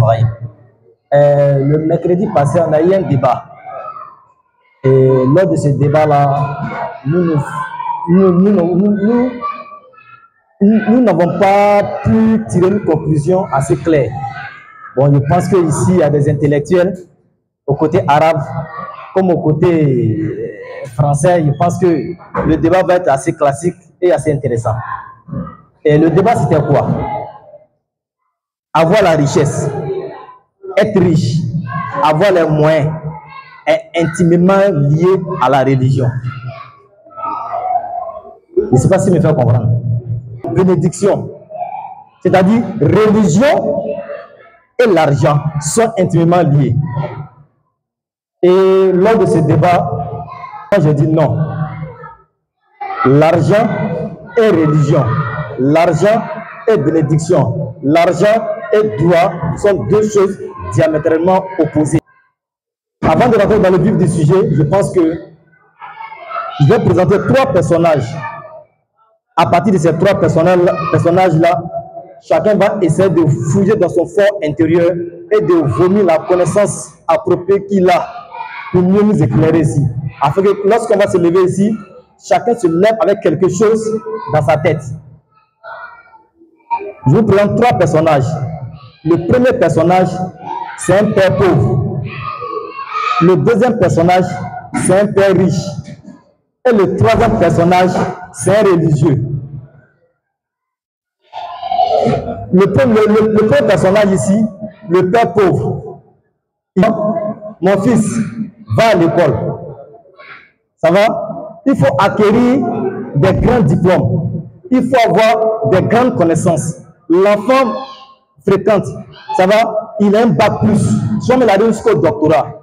travailler. Le mercredi passé, on a eu un débat. Et lors de ce débat-là, nous n'avons pas pu tirer une conclusion assez claire. Bon, je pense qu'ici, il y a des intellectuels, au côté arabe, comme au côté français. Je pense que le débat va être assez classique et assez intéressant. Et le débat, c'était quoi? Avoir la richesse, être riche, avoir les moyens, est intimement lié à la religion. Je ne sais pas si me fait comprendre. Bénédiction, c'est-à-dire religion et l'argent sont intimement liés. Et lors de ce débat, moi je dis non. L'argent et religion, l'argent et bénédiction, l'argent et droit sont deux choses diamétralement opposées. Avant de rentrer dans le vif du sujet, je pense que je vais présenter trois personnages. À partir de ces trois personnages-là, chacun va essayer de fouiller dans son fort intérieur et de vomir la connaissance appropriée qu'il a pour mieux nous éclairer ici. Afin que lorsqu'on va se lever ici, chacun se lève avec quelque chose dans sa tête. Je vous présente trois personnages. Le premier personnage, c'est un père pauvre. Le deuxième personnage, c'est un père riche. Et le troisième personnage, c'est un religieux. Le premier personnage ici, le père pauvre. Mon fils, va à l'école. Ça va? Il faut acquérir des grands diplômes. Il faut avoir des grandes connaissances. L'enfant fréquente, ça va? Il a un bac plus. Soit il arrive jusqu'au doctorat.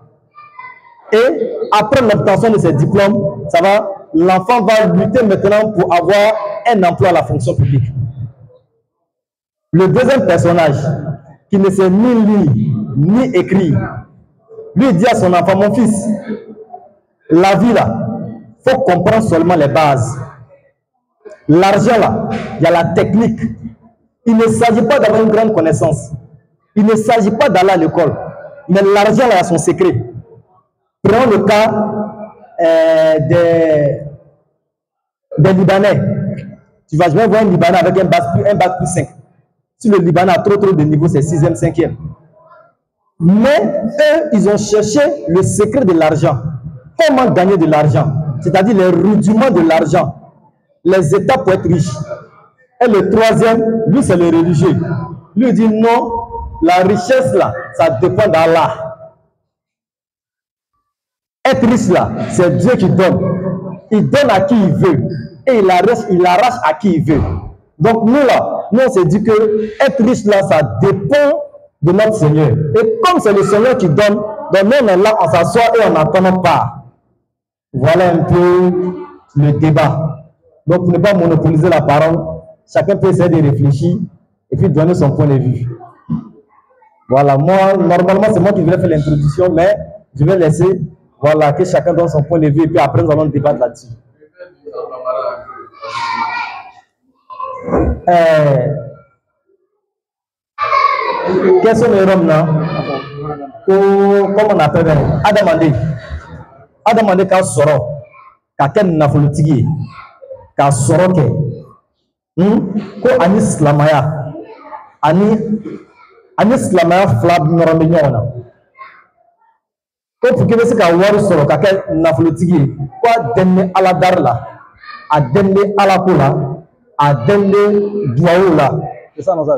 Et après l'obtention de ces diplômes, ça va, l'enfant va lutter maintenant pour avoir un emploi à la fonction publique. Le deuxième personnage, qui ne sait ni lire, ni écrire, lui dit à son enfant, mon fils, la vie là, il faut comprendre seulement les bases. L'argent là, il y a la technique. Il ne s'agit pas d'avoir une grande connaissance. Il ne s'agit pas d'aller à l'école. Mais l'argent là a son secret. Prenons le cas des Libanais. Tu vas jamais voir un Libanais avec un bac plus 5. Si le Libanais a trop de niveau, c'est 6e, 5e. Mais eux, ils ont cherché le secret de l'argent. Comment gagner de l'argent? C'est-à-dire les rudiments de l'argent. Les étapes pour être riche. Et le troisième, lui, c'est le religieux. Lui dit non, la richesse là, ça dépend d'Allah. Être riche là, c'est Dieu qui donne. Il donne à qui il veut. Et il arrache à qui il veut. Donc nous là, nous on s'est dit que être riche là, ça dépend de notre Seigneur. Et comme c'est le Seigneur qui donne, donc nous on est là, on s'assoit et on n'attend pas. Voilà un peu le débat. Donc pour ne pas monopoliser la parole, chacun peut essayer de réfléchir et puis donner son point de vue. Voilà, moi, normalement c'est moi qui voulais faire l'introduction, mais je vais laisser. Voilà, que chacun donne son point de vue et puis après nous allons débattre là-dessus. Quels sont les hommes là? Comment on appelle Adam Andé qu'a soro, qu'a ken nafolutigi, qu'a soro ke, ko ani slamaya, ani slamaya flab noramignona. Pour que ce soit wari soro ka kɛ nafolotigi quoi dɛmɛ ala dar la a dɛmɛ ala ko la a dɛmɛ duwawu la c'est ça non ça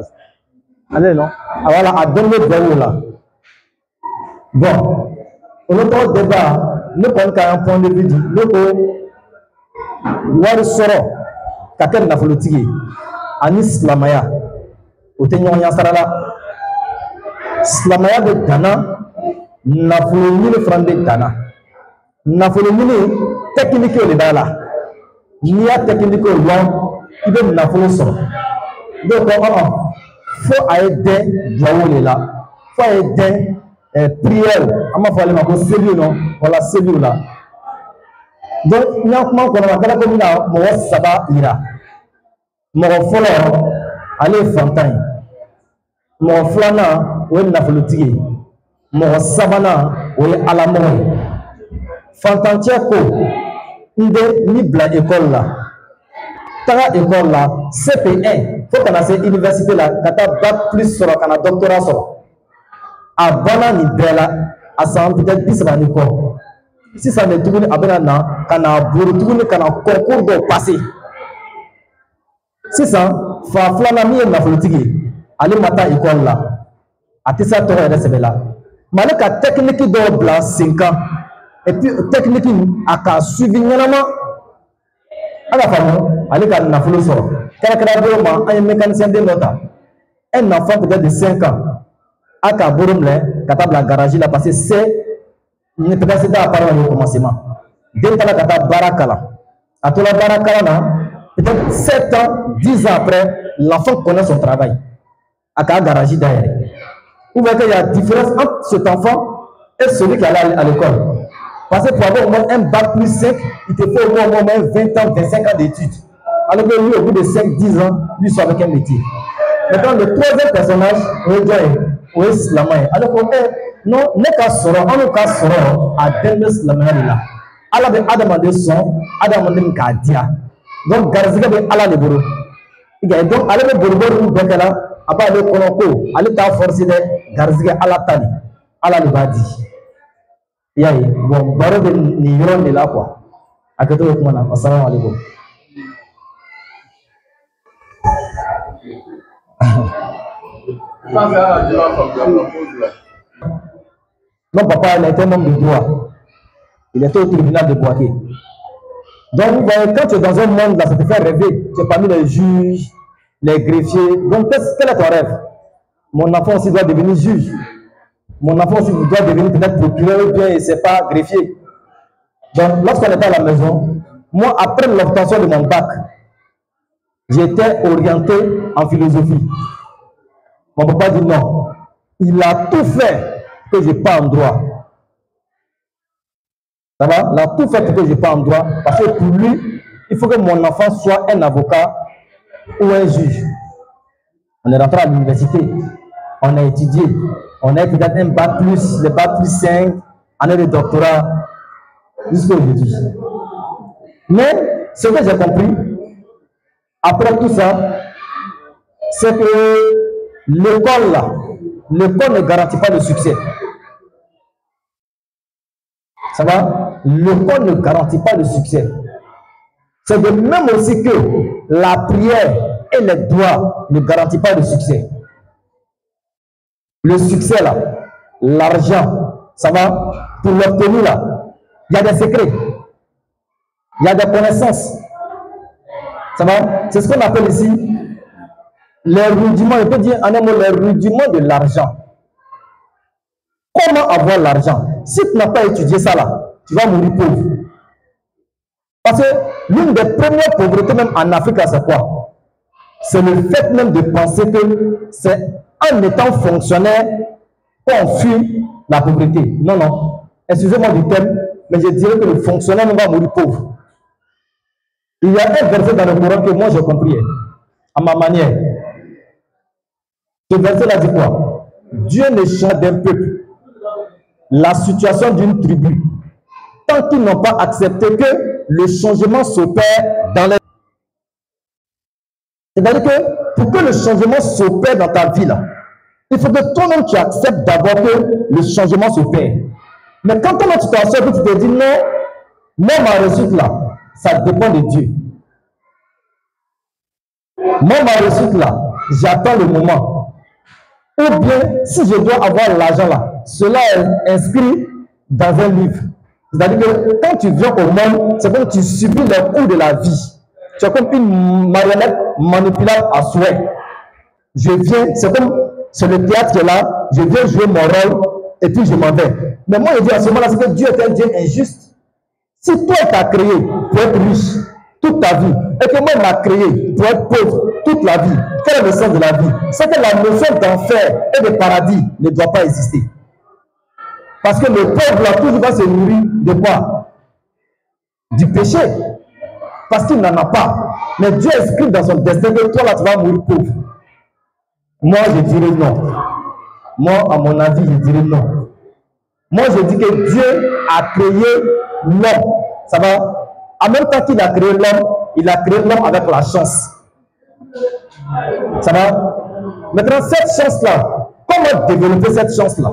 allez non voilà a dɛmɛ duwawu la bon on autre débat ne kɔni ka un point de vue ne ko wari sɔrɔ ka kɛ nafolotigi ani silamaya o tɛ ɲɔgɔn ɲɛ sara la silamaya bɛ danna nafolo ɲini fana bɛ danna nafolo ɲini technique de b'a la n'i y'a technique dɔn i bɛ nafolo sɔrɔ donc fo a ye dɛn duwawu de la fo a ye dɛn prière an b'a fɔ ale ma ko seliw nɔ wala seliw la donc n y'a kuma kɔnɔ a kɛra komi ka mɔgɔ saba yira mɔgɔ fɔlɔ ale ye fantan ye mɔgɔ filanan o ye nafolotigi ye mɔgɔ sabanan o ye alamɔgɔ ye fantancɛ ko n den ni bila école la taga école la CP1 fo kana se université la ka taa bac plus sɔrɔ ka na doctorat sɔrɔ a banna nin bɛɛ la a san peut-être 30 ni kɔ sisan de tuguni a bɛna na ka na bori tuguni ka na concours dɔw passer sisan fa filanan min ye nafolotigi ye ale ma taa école la a tɛ se a tɔgɔ yɛrɛ sɛbɛn la mais ale ka technique dɔw bila sen kan et puis technique a ka suivi ɲɛnama a ka faamu ale ka nafolo sɔrɔ kɛrɛkɛrɛ bolo ma an ye mécanicien den dɔ ta un enfant peut-être de 5 ans a ka bolo minɛ ka taa bila garage la parce que c'est peut-être c'était à parler au commencement den taara ka taa baara kalan a tola baara kalan na peut-être 7 ans 10 ans après l'enfant connaît son travail a ka garage dayɛlɛ ou bien qu'il y a différence entre cet enfant et celui qui allait à l'école. Parce que pour avoir au moins un bac plus 5, il te faut au moins 20 ans, 25 ans d'études. Alors que lui, au bout de 5-10 ans, lui soit avec un métier. Maintenant, le troisième personnage, c'est Slamay. Alors que non, n'est qu'à soro, on n'est qu'à soro à Denver Slamay là. Allah be Adam de son, Adam de Kadia. Donc, Garziga be Allah de Bourou. Donc, Allah be Bourou Bekala. Apa ale kɔnɔ ko ale t'a forcé dɛ garizigɛ ala ta de ala de b'a di i y'a ye bon baro bɛ nin yɔrɔ de la quoi a kɛtɔ bɛ kuma na assalamu alaikum. Non papa il était homme de droit, il était au tribunal de Boaké. Donc vous voyez quand tu es dans un monde là ça te fait rêver, tu es parmi les juges, les greffiers. Donc, quel est ton rêve? Mon enfant aussi doit devenir juge. Mon enfant aussi doit devenir peut-être procureur ou bien, et c'est pas greffier. Donc, lorsqu'on était à la maison, moi, après l'obtention de mon bac, j'étais orienté en philosophie. Mon papa dit non. Il a tout fait que je n'ai pas en droit. Ça va? Il a tout fait que je n'ai pas en droit. Parce que pour lui, il faut que mon enfant soit un avocat ou un juge. On est rentré à l'université, on a étudié, on a peut-être un bac plus, le bac plus 5, année de doctorat, jusqu'à aujourd'hui. Mais ce que j'ai compris, après tout ça, c'est que l'école là, l'école ne garantit pas le succès. Ça va? L'école ne garantit pas le succès. C'est de même aussi que la prière et les doigts ne garantissent pas le succès. Le succès là, l'argent, ça va, pour l'obtenir là, il y a des secrets, il y a des connaissances. Ça va, c'est ce qu'on appelle ici les rudiments, on peut dire en un mot les rudiments de l'argent. Comment avoir l'argent? Si tu n'as pas étudié ça là, tu vas mourir pauvre. Parce que l'une des premières pauvretés même en Afrique, c'est quoi? C'est le fait même de penser que c'est en étant fonctionnaire qu'on fuit la pauvreté. Non, non. Excusez-moi du thème, mais je dirais que le fonctionnaire va mourir pauvre. Il y a un verset dans le Coran que moi j'ai compris, à ma manière. Ce verset-là dit quoi? Dieu ne change d'un peuple la situation d'une tribu tant qu'ils n'ont pas accepté que le changement s'opère dans les... C'est-à-dire que pour que le changement s'opère dans ta vie, là, il faut que toi-même tu acceptes d'abord que le changement s'opère. Mais quand toi-même tu t'en sors, tu te dis non, moi ma réussite là, ça dépend de Dieu. Moi ma réussite là, j'attends le moment. Ou bien, si je dois avoir l'argent là, cela est inscrit dans un livre. C'est-à-dire que quand tu viens au monde, c'est comme tu subis les coups de la vie. Tu es comme une marionnette manipulable à souhait. Je viens, c'est comme c'est le théâtre qui est là, je viens jouer mon rôle et puis je m'en vais. Mais moi je dis à ce moment-là, c'est que Dieu est un Dieu injuste. Si toi tu as créé pour être riche toute ta vie et que moi il m'a créé pour être pauvre toute la vie, quel est le sens de la vie? C'est que la notion d'enfer et de paradis ne doit pas exister. Parce que le pauvre là toujours va se nourrir de quoi? Du péché. Parce qu'il n'en a pas. Mais Dieu inscrit dans son destin que toi là tu vas mourir pauvre. Moi je dirais non. Moi, à mon avis, je dirais non. Moi, je dis que Dieu a créé l'homme. Ça va? En même temps qu'il a créé l'homme, il a créé l'homme avec la chance. Ça va? Maintenant, cette chance-là, comment développer cette chance-là?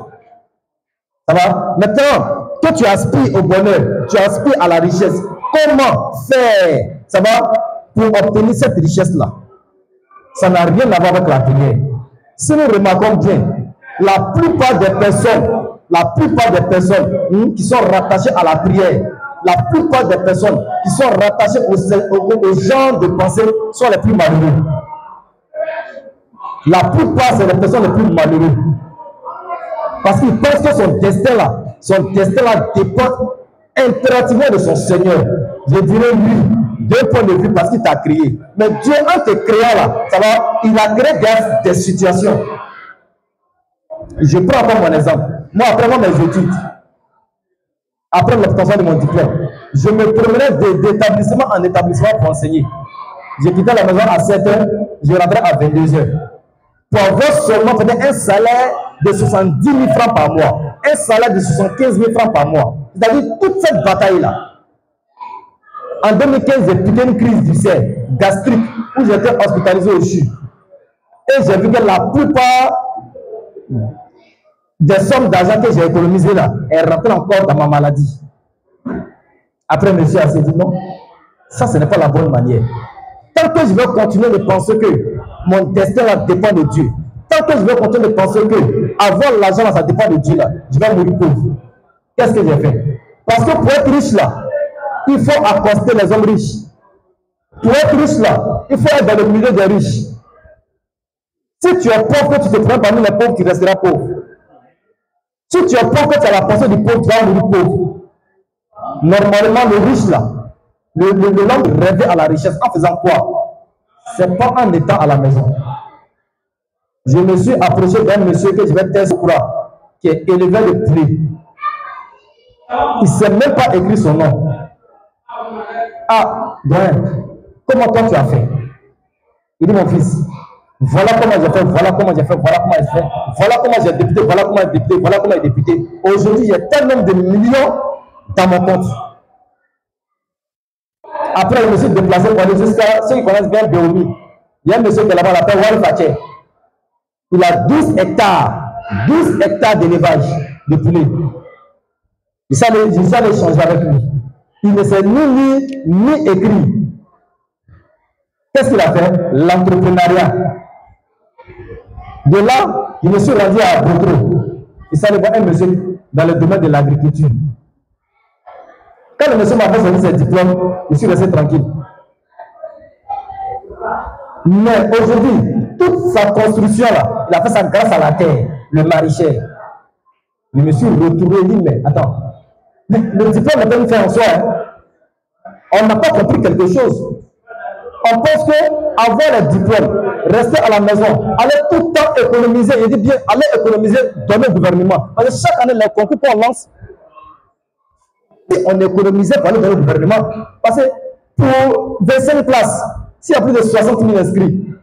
Ça va? Maintenant, que tu aspires au bonheur, tu aspires à la richesse, comment faire? Ça va? Pour obtenir cette richesse-là. Ça n'a rien à voir avec la prière. Si nous remarquons bien, la plupart des personnes qui sont rattachées à la prière, la plupart des personnes qui sont rattachées au genre de pensée sont les plus malheureux. La plupart, c'est les personnes les plus malheureuses. Parce qu'ils pensent que son destin-là dépend impérativement de son Seigneur. Je dirais lui, d'un point de vue parce qu'il t'a créé. Mais Dieu, en te créant là, ça va, il a créé des situations. Je prends encore mon exemple. Moi, après mes études, après l'obtention de mon diplôme, je me promenais d'établissement en établissement pour enseigner. Je quittais la maison à 7 h, je rentrais à 22 h. Pour avoir seulement peut-être un salaire de 70 000 francs par mois, un salaire de 75 000 francs par mois. C'est-à-dire toute cette bataille-là. En 2015, j'ai piqué une crise du cerf gastrique où j'étais hospitalisé au CHU. Et j'ai vu que la plupart des sommes d'argent que j'ai économisées là, elles rentraient encore dans ma maladie. Après, monsieur a dit non, ça ce n'est pas la bonne manière. Tant que je vais continuer de penser que mon destin là dépend de Dieu, tant que je vais continuer de penser que avoir l'argent là, ça dépend de Dieu là, je vais mourir pauvre. Qu'est-ce que j'ai fait? Parce que pour être riche là, il faut accoster les hommes riches. Pour être riche là, il faut être dans le milieu des riches. Si tu es pauvre, tu te prends parmi les pauvres, tu resteras pauvre. Si tu es pauvre, tu as la pensée du pauvre, tu vas mourir pauvre. Normalement, le riche là, l'homme rêvait à la richesse en faisant quoi? C'est pas en étant à la maison. Je me suis approché d'un monsieur que je vais taire au qui est éleveur de poulet. Il ne sait même pas écrire son nom. Ah, ben, comment toi tu as fait? Il dit, mon fils, voilà comment j'ai fait, voilà comment j'ai fait, voilà comment j'ai fait, voilà comment j'ai député, voilà comment j'ai député, voilà comment j'ai député. Aujourd'hui, j'ai tellement de millions dans mon compte. Après, je me suis déplacé pour aller jusqu'à ceux qui connaissent bien Béoumi. Il y a un monsieur qui est là-bas, il l'appelle Wal Faché. Il a 12 hectares d'élevage de poulet. Je suis allé échanger avec lui. Il ne sait ni lire ni écrire. Qu'est-ce qu'il a fait? L'entrepreneuriat. De là, je me suis rendu à Boutro. Il s'est allé voir un monsieur dans le domaine de l'agriculture. Quand le monsieur m'a fait ses diplômes, je suis resté tranquille. Mais aujourd'hui, toute sa construction là, il a fait ça grâce à la terre, le maraîcher. Je me suis retrouvé et dit, mais attends, le diplôme n'est pas une fin en soi. Hein. On n'a pas compris quelque chose. On pense que avoir le diplôme, rester à la maison, aller tout le temps économiser, il dit bien, aller économiser, donner au gouvernement. Parce que chaque année, les concours qu'on lance, on économisait pour aller donner au gouvernement. Parce que pour 25 places, s'il y a plus de 60 000 inscrits,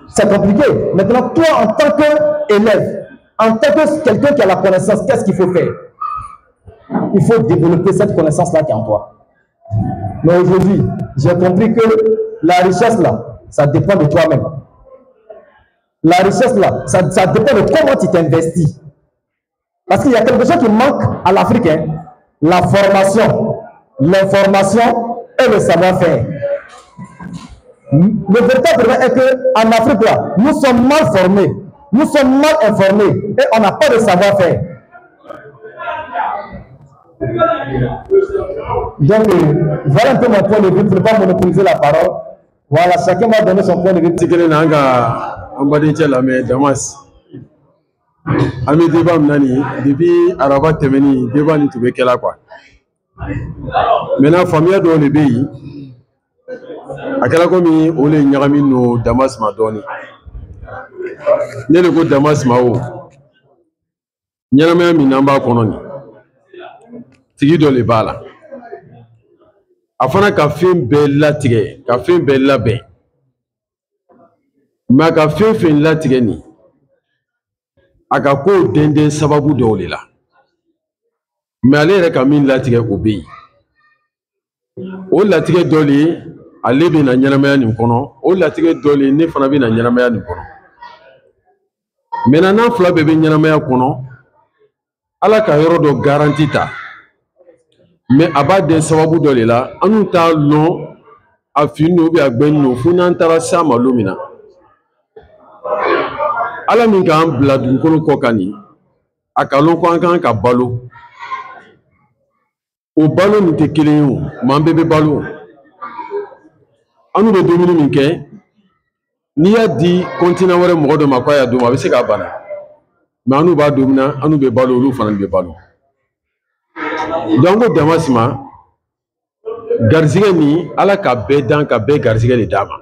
c'est compliqué. Maintenant, toi, en tant qu'élève, en tant que quelqu'un qui a la connaissance, qu'est-ce qu'il faut faire? Il faut développer cette connaissance-là qui est en toi. Mais aujourd'hui, j'ai compris que la richesse là, ça dépend de toi-même. La richesse là, ça dépend de comment tu t'investis. Parce qu'il y a quelque chose qui manque à l'Afrique, hein? La formation, l'information et le savoir-faire. Le véritable problème est qu'en Afrique là, nous sommes mal formés, nous sommes mal informés et on n'a pas de savoir-faire. Donc, voilà un peu mon point de vue pour ne pas monopoliser la parole. Voilà, chacun va donner son point de vue. C'est que l'anga ambadinche la mais Damas. Ami débat nani depuis Araba Temeni débat ni tube kela quoi. Maintenant famille do le pays. Akala komi ole nyagami no Damas ma doni. Ne le ko Damas ma o. Nyama mi namba kononi. Tigi do le bala. Afana ka fin bɛɛ latigɛ ka fin bɛɛ labɛn mais ka fin latigɛ ni aga ko denden sababu dɔw de la mais ale yɛrɛ ka min latigɛ o bɛ yen o latigɛ dɔ le ye ale bɛ na ɲɛnamaya nin kɔnɔ o latigɛ dɔ le ye ne fana bɛ na ɲɛnamaya nin kɔnɔ maintenant n'an fila bɛɛ bɛ ɲɛnamaya kɔnɔ ala ka yɔrɔ dɔ garanti ta mais a b'a den sababu dɔ de la an t'a lɔn a fin no a gbɛn no fo n'an taara s'a ma don min na ala min k'an bila dugukolo kɔ kan nin a ka lɔn ko an kan ka balo o balo nin tɛ kelen ye o m'an bɛɛ bɛ balo an bɛ dumuni min kɛ n'i y'a di continent wɛrɛ mɔgɔ dɔ ma k'a y'a dun a bɛ se k'a bana mais an b'a don min na an bɛ balo olu fana bɛ balo donc ko Damas ma garizigɛ ni ala ka bɛɛ dan ka bɛɛ garizigɛ de d'a ma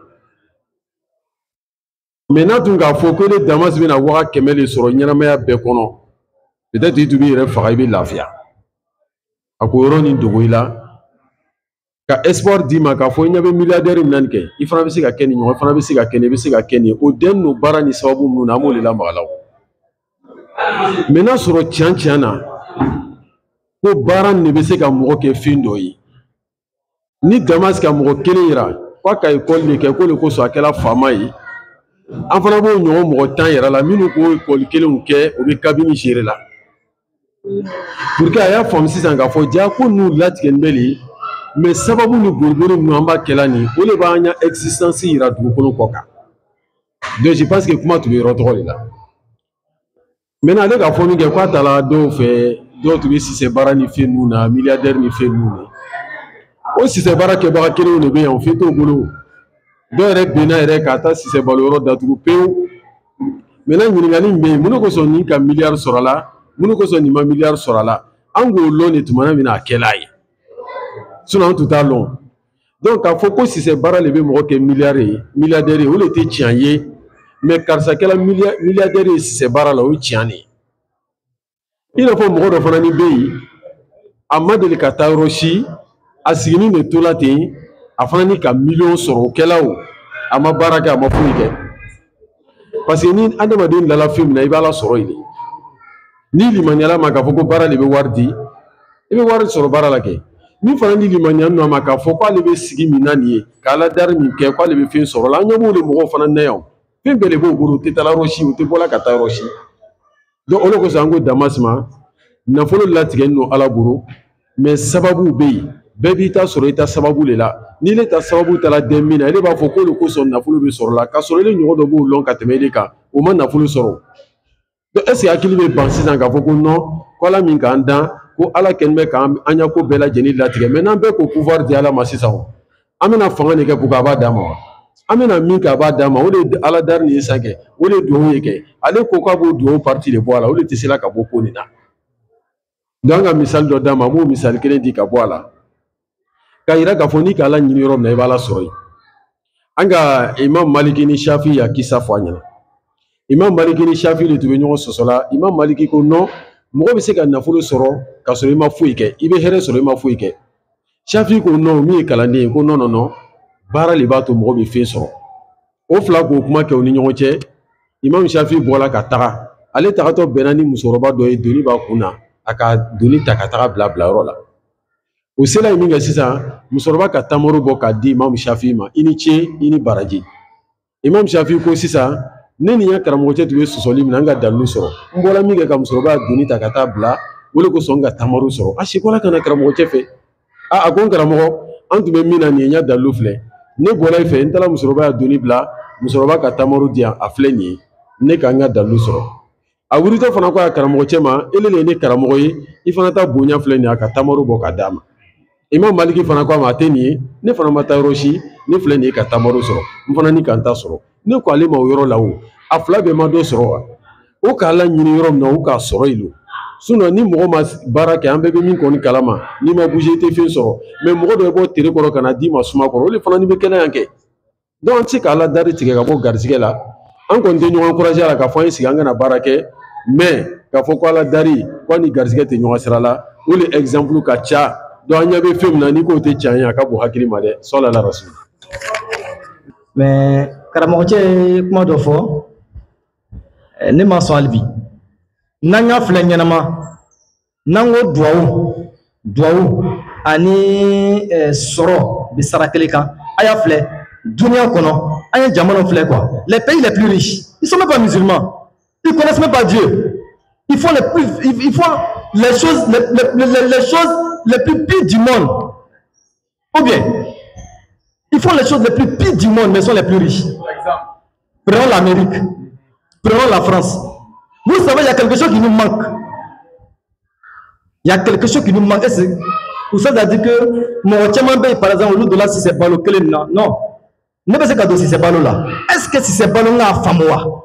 mais n'a tun k'a fɔ ko ne Damas bɛna waga 100 de sɔrɔ ɲɛnamaya bɛɛ kɔnɔ peut-être i tun b'i yɛrɛ faga i bɛ lafiya a ko yɔrɔ nin dogo i la ka espoir d'i ma k'a fɔ i ɲɛ bɛ milliardaire min na nin kɛ i fana bɛ se ka kɛ nin ɲɔgɔn i fana bɛ se ka kɛ nin i bɛ se ka kɛ nin o den n'o baara ni sababu minnu na an b'o de lamaga la mais n'a sɔrɔ tiɲɛ na ko baara nin bɛ se ka mɔgɔ kɛ fɛn dɔ ye ni Damas ka mɔgɔ kelen yira k'a ka école de kɛ ko le kosɔn a kɛra faama ye an fana b'o ɲɔgɔn mɔgɔ 10 yɛrɛ la minnu k'o école kelenw kɛ o bɛ kabini gérer la pour que a y'a faamu sisan k'a fɔ ja ko ninnu latigɛlen bɛ de mais sababu ni boribori ninnu an b'a kɛla nin o de b'an ka existence yira dugukolo kɔ kan donc je pense que kuma tun bɛ yɔrɔ tɔgɔ de la maintenant ale ka fɔ min kɛ k'a taara dɔw fɛ dɔw tun bɛ sisɛ baara ni fɛn ninnu na milliardaire ni fɛn ninnu na o sisɛ baara kɛbaga kelenw de bɛ yan o fɛn t'o bolo dɔw yɛrɛ benna yɛrɛ k'a ta sisɛ balo yɔrɔ datugu pewu maintenant ɲininkali min bɛ yen mun de kosɔn nin ka miliyari sɔrɔ a la mun de kosɔn nin ma miliyari sɔrɔ a la an k'o lɔn de tuma min na a kɛla ye sinon an tun t'a lɔn donc k'a fɔ ko sisɛ baara de bɛ mɔgɔ kɛ milliardaire ye o de tɛ tiɲɛ ye mais karisa kɛla milliardaire ye sisɛ baara la o ye tiɲɛ de ye i n'a fɔ mɔgɔ dɔ fana ni bɛ yen a ma deli ka taa yɔrɔ si a siginin de tola ten a fana ni ka miliyɔn sɔrɔ o kɛla o a ma baara kɛ a ma foyi kɛ parce que ni adamaden dala fɛn min na i b'ala sɔrɔ yen ni limaniyala ma k'a fɔ ko baara de bɛ wari di i bɛ wari sɔrɔ baara la kɛ min fana ni limaniya ninnu ma k'a fɔ k'ale bɛ sigi min na nin ye k'ala dari min kɛ k'ale bɛ fɛn sɔrɔ la an ɲɛ b'o de mɔgɔw fana na yan fɛn bɛɛ de b'o bolo u tɛ taa yɔrɔ si u tɛ bɔla ka taa yɔrɔ si donc o de kosɔn an ko Damas ma nafolo latigɛlen don ala bolo mais sababu bɛ yen bɛɛ b'i ta sɔrɔ i ta sababu de la ni ne ta sababu taara den min na e b'a fɔ ko de kosɔn nafolo bɛ sɔrɔ la k'a sɔrɔ ele ɲɔgɔn dɔ b'o lɔn ka tɛmɛ e de kan o ma nafolo sɔrɔ donc est ce que hakili bɛ ban sisan k'a fɔ ko non ko ala min k'an dan ko ala kɛlen bɛ k'an ɲɛ ko bɛɛ lajɛlen latigɛ mais n'an bɛɛ ko pouvoir di ala ma sisan an bɛna fanga de kɛ pour que a b'a d'a ma wa an bɛna min kɛ a b'a d'a ma o de ye ala dari nin ye san kɛ o de ye duwawu ye kɛ ale ko k'a b'o duwawu parti de bɔ a la o de tɛ se la ka bɔ ko nin na donc an ka misali dɔ d'a ma an b'o misali kelen di ka bɔ a la k'a yira k'a fɔ ni k'ala ɲini yɔrɔ min na i b'ala sɔrɔ yen an ka imam maliki ni shafi y'a kisa fɔ an ɲɛna imam maliki ni shafi de tun bɛ ɲɔgɔn sɔsɔla imam maliki ko non mɔgɔ bɛ se ka nafolo sɔrɔ k'a sɔrɔ i ma foyi kɛ i bɛ hɛrɛ sɔrɔ i ma foyi kɛ shafi ko non min ye kalanden ye ko non non non baara de b'a to mɔgɔ bɛ fɛn sɔrɔ o fila k'o kuma kɛ u ni ɲɔgɔn cɛ imam shafi bɔra ka taga ale tagatɔ bɛnna ni musokɔrɔba dɔ ye doni b'a kun na a ka doni ta ka taga bila yɔrɔ la o sela ye min kɛ sisan musokɔrɔba ka tamaro bɔ k'a di imam shafi ma i ni ce i ni baraji imam shafi ko sisan ne ni n ka karamɔgɔcɛ tun bɛ sɔsɔli min na an ka dalilu sɔrɔ n bɔra min kɛ ka musokɔrɔba doni ta ka taa bila o de kosɔn n ka tamaro sɔrɔ a sikola ka na karamɔgɔcɛ fɛ a ko n karamɔgɔ an tun bɛ min na nin ye n y'a dalilu filɛ ne bɔra i fɛ n taara musokɔrɔba ya doni bila musokɔrɔba ka tamaro di yan a filɛ nin ye ne ka n ka dalilu sɔrɔ a wulitɔ fana ko a karamɔgɔcɛ ma ele de ye ne karamɔgɔ ye i fana ta bonya filɛ nin ye a ka tamaro bɔ k'a d'a ma imam maliki fana ko a ma a tɛ nin ye ne fana ma taa yɔrɔ si ne filɛ nin ye ka tamaro sɔrɔ n fana ni ka n ta sɔrɔ ne ko ale ma o yɔrɔ la o a fila bɛɛ ma dɔ sɔrɔ wa o k'a la ɲini yɔrɔ min na o k'a sɔrɔ yen o sinon ni mɔgɔ ma baara kɛ an bɛɛ bɛ min kɔni kalama n'i ma bouger i tɛ fɛn sɔrɔ mais mɔgɔ dɔ bɛ bɔ tere kɔrɔ ka na d'i ma suma kɔrɔ o de fana ni bɛ kɛnɛ yan kɛ donc an tɛ se k'ala dari tigɛ ka bɔ garisɛgɛ la an kɔni tɛ ɲɔgɔn encourager a la k'a fɔ an ye sigi an kana baara kɛ mais k'a fɔ ko ala dari ko ni garisɛgɛ tɛ ɲɔgɔn sira la o de exemple ka ca donc an ɲɛ bɛ fɛn min na n'i k'o tɛ tiɲɛ ye a ka bon hakili ma dɛ sɔlala rasul mais karamɔgɔcɛ ye kuma dɔ fɔ ne ma sɔn hali bi Nanya flenyanama. Nango Douaou. Ani Soro, Bissarakeleka. Aya flé. Dunia kono. Aya Djamano flé quoi. Les pays les plus riches. Ils sont même pas musulmans. Ils connaissent même pas Dieu. Ils font les choses les plus pires du monde. Ou bien, ils font les choses les plus pires du monde, mais sont les plus riches. Prenons l'Amérique. Prenons la France. Vous savez, il y a quelque chose qui nous manque. Il y a quelque chose qui nous manque. Vous savez, dire que mon Tchamambé, par exemple, au lieu de là, si c'est pas le non. Ne pas se cadeau si c'est pas là. Est-ce que si c'est pas là, famoua?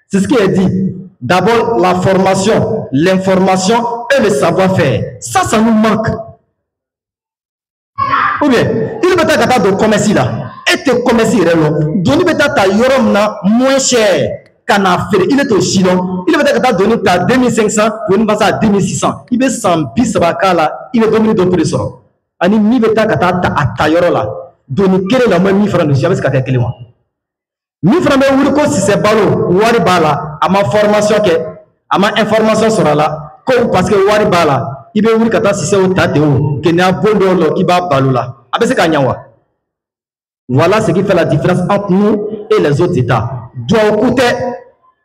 C'est ce qui est dit. D'abord, la formation, l'information et le savoir-faire. Ça nous manque. Ou bien, il peut être de commerce là. Et te commerce là. Donner peut-être ta yoromna moins cher qu'en Afrique. Il est au Chilon. Il peut être donner ta 2500 pour une base à 2600. Il veut 100 bis là. Il est donné d'autres ressorts. Ani mi peut être ta yoro là. Donner quel est la moins 1000 francs de jamais ce qu'a fait moi. 1000 francs de Wurko si c'est balo, Wari Bala, à ma formation, à ma information sera là, comme parce que Wari Bala, il veut ouvrir kata si c'est au tateo, qui n'est un bon dolo qui va balo là. Après c'est kanyawa. Voilà ce qui fait la différence entre nous et les autres États. Doit coûter,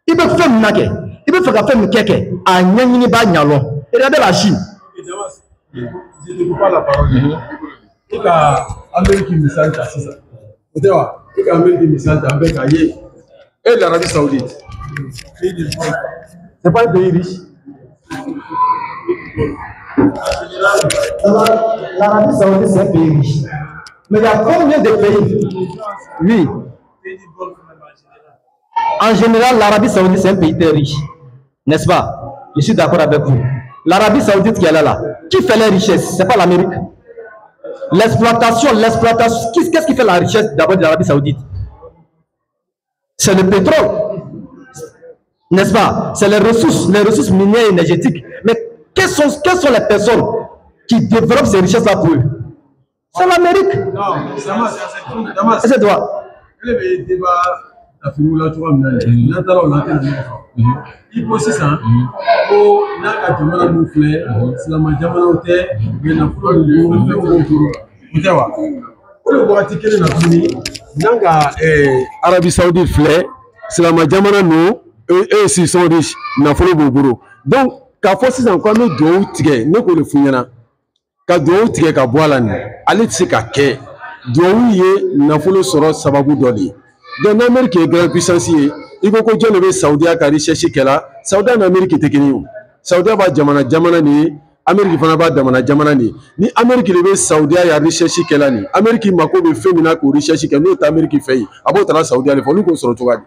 il veut faire nake, il veut faire un keke, à nyanyini ba nyalon. Regardez la Chine. Je ne peux pas la parole. Il y a Amérique qui me sent à ça. Et l'Arabie Saoudite. C'est pas un pays riche. L'Arabie Saoudite, c'est un pays riche. Mais il y a combien de pays? Oui. En général, l'Arabie Saoudite, c'est un pays très riche. N'est-ce pas? Je suis d'accord avec vous. L'Arabie Saoudite qui est là, qui fait les richesses? Ce n'est pas l'Amérique. L'exploitation, qu'est-ce qui fait la richesse d'abord de l'Arabie Saoudite? C'est le pétrole, n'est-ce pas? C'est les ressources minières et énergétiques. Mais quelles sont les personnes qui développent ces richesses-là pour eux? C'est l'Amérique. Non, c'est toi. Il faut aussi ça. Oh, n'a pas de moufler. C'est la majorité hôtel. Mais n'a pas de Arabie Saoudite flé. C'est la majorité nous. Eux aussi sont riches. N'a pas de bourreau. Donc, quand force encore nous deux tigres, nous que le fouillana. Quand deux tigres qu'à boire l'année. Allez c'est qu'à qu'est. Deux yé n'a pas le sort sababu d'oli. Donc l'Amérique est grande puissance. Il faut que Dieu le Saoudi a cherché qu'elle a. Saoudi en Amérique est technique. Saoudi va jamana ni. Amérique fana ba jamana ni. Ni Amérique le Saoudi a recherché qu'elle a ni. Amérique mako be féminin ko recherche qu'elle nous Amérique fait. Abo tala Saoudi a le faut nous ko soro togadi.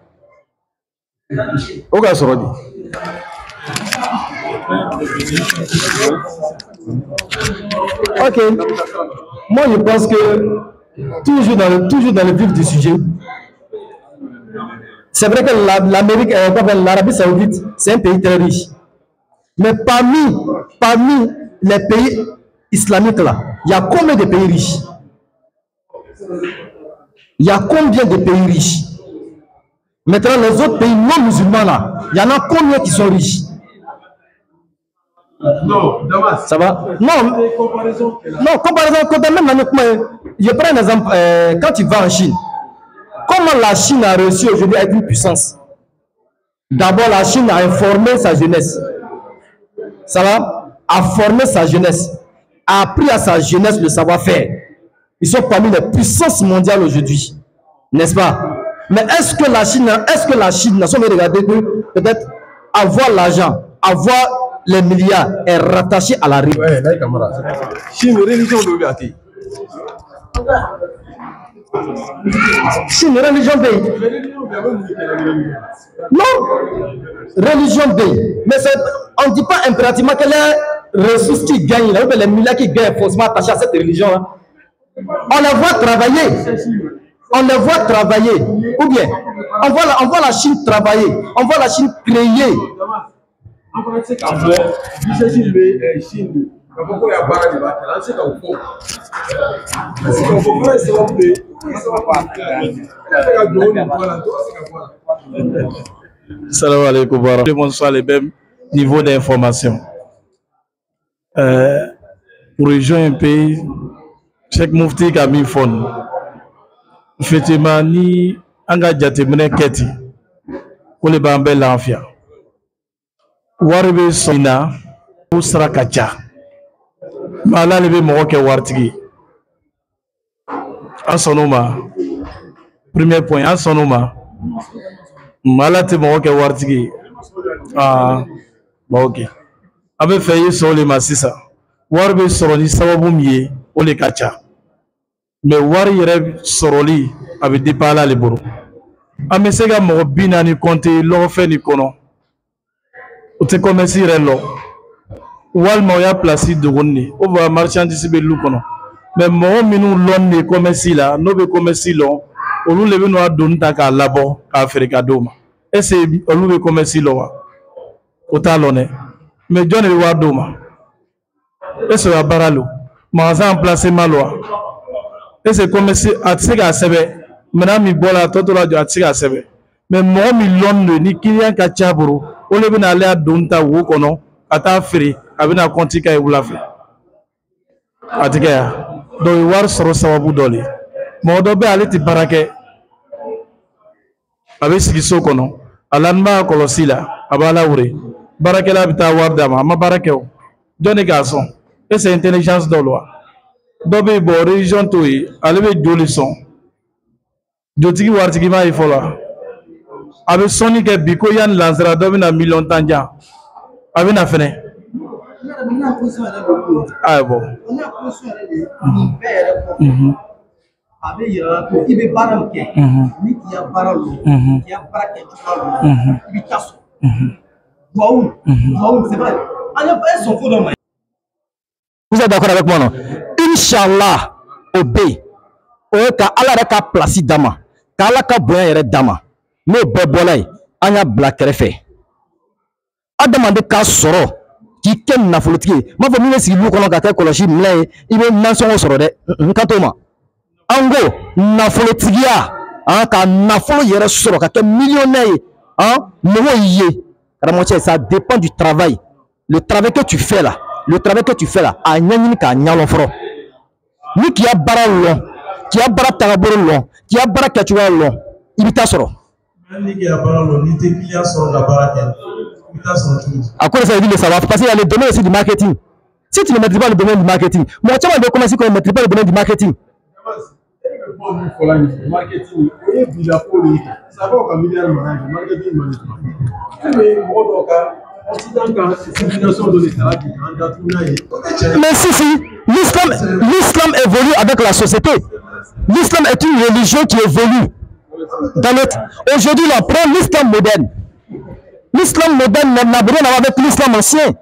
Oga soro di. Ok. Moi je pense que toujours dans le vif du sujet. C'est vrai que l'Amérique, l'Arabie Saoudite, c'est un pays très riche. Mais parmi les pays islamiques là, il y a combien de pays riches? Il y a combien de pays riches? Maintenant, les autres pays non musulmans là, il y en a combien qui sont riches? Non, Damas. Ça va? Non, comparaison, même je prends un exemple, quand tu vas en Chine. Comment la Chine a réussi aujourd'hui à être une puissance? D'abord, la Chine a informé sa jeunesse. Ça va? A formé sa jeunesse. A appris à sa jeunesse le savoir-faire. Ils sont parmi les puissances mondiales aujourd'hui. N'est-ce pas? Mais est-ce que la Chine, n'a jamais regardé que peut-être avoir l'argent, avoir les milliards est rattaché à la religion? Ouais, là, camarade. Chine, religion de l'ouverture. Chine, religion pays. Non, religion pays. Mais on ne dit pas impérativement que les ressources qui gagnent, là, les milliards qui gagnent forcément attachés à cette religion. Hein. On les voit travailler. On les voit travailler. Ou bien, on voit la Chine travailler. On voit la Chine créer. Salam alaikum. Bonsoir les BEM. niveau d'information. Pour rejoindre un pays, Cheikh Mufti a mis fond. Effectivement, ni engagé mene keti pour les bambes l'enfia. Warbe sina usra kacha. Mala lebe moke wartigi. En sonoma. Premier point, en sonoma. Mala te moke wartigi. Ah, bon ok. Abe feye sur les massisa. Warbe soroni sababu miye ole kacha. Mais wari yɛrɛ sɔrɔli a bɛ dépend ala le bolo an bɛ se ka mɔgɔ 40 compter lɔgɔfɛn nin kɔnɔ o tɛ commerce yɛrɛ lɔ walima o y'a place dogoni de o va marchandise bɛ lu kɔnɔ mais mɔgɔ minnu lɔn de commerce la n'o bɛ commerce lɔ olu de bɛ n'o doni ta k'a labɔ k'a feere ka d'o ma est-ce que olu bɛ commerce lɔ wa o t'a lɔn dɛ mais jɔn de bɛ wari d'o ma est-ce que o y'a baara lo magasin emplacement lɔ wa. Et c'est comme si à tiga sebe maintenant mi bola toto la jo tiga sebe mais mo mi lon ni client ka chaburu o le bina ale adunta wo kono ata free abina konti kay wula fe atiga ya do war soro sababu doli mo do be ale ti barake abe sigi so kono alanma kolosila abala wure barake la bita war dama ma barake o joni garçon et c'est intelligence de loi. Dobe bo région to yi ale be joli son jotigi wartigi ma ifola abe soni ke biko yan lanzara dobe na million tanja abe na fene ah bon abe ya ko ibe baram ke ni ki ya baralo ki ya barake chukalo ibi taso waou c'est vrai allez pas son faux dans. Vous êtes d'accord avec moi non? Inch'Allah, obé. Ka ala reka place dama. Ka ala ka boya yere dama. No bebolay. Anya black refe. A demandé ka soro. Ki ken na folotiki. Ma fa mine si lu kono ka ke koloshi mle. Ibe manson soro de. Nkatoma. Ango na folotikia. Ka na folo yere soro ka ke millionnaire. Mo yé. Karamoche, ça dépend du travail. Le travail que tu fais là. Le travail que tu fais là, a nyanyini ka nyalo foro. Ni qui a bara long, qui a bara tagaboro long, qui a bara kachua long, ibita soro. Ni qui a bara long, ni te client soro la bara ibita soro tout. À quoi ça veut dire le savoir? Parce qu'il y a le domaine aussi du marketing. Si tu ne maîtrises pas le domaine du marketing, moi tu vas de commencer qu'on ne maîtrise pas le domaine du marketing. Marketing, ça va au camillard marketing management. Mais mais si, l'islam évolue avec la société. L'islam est une religion qui évolue. Aujourd'hui, on prend l'islam moderne. L'islam moderne n'a rien à voir avec l'islam ancien.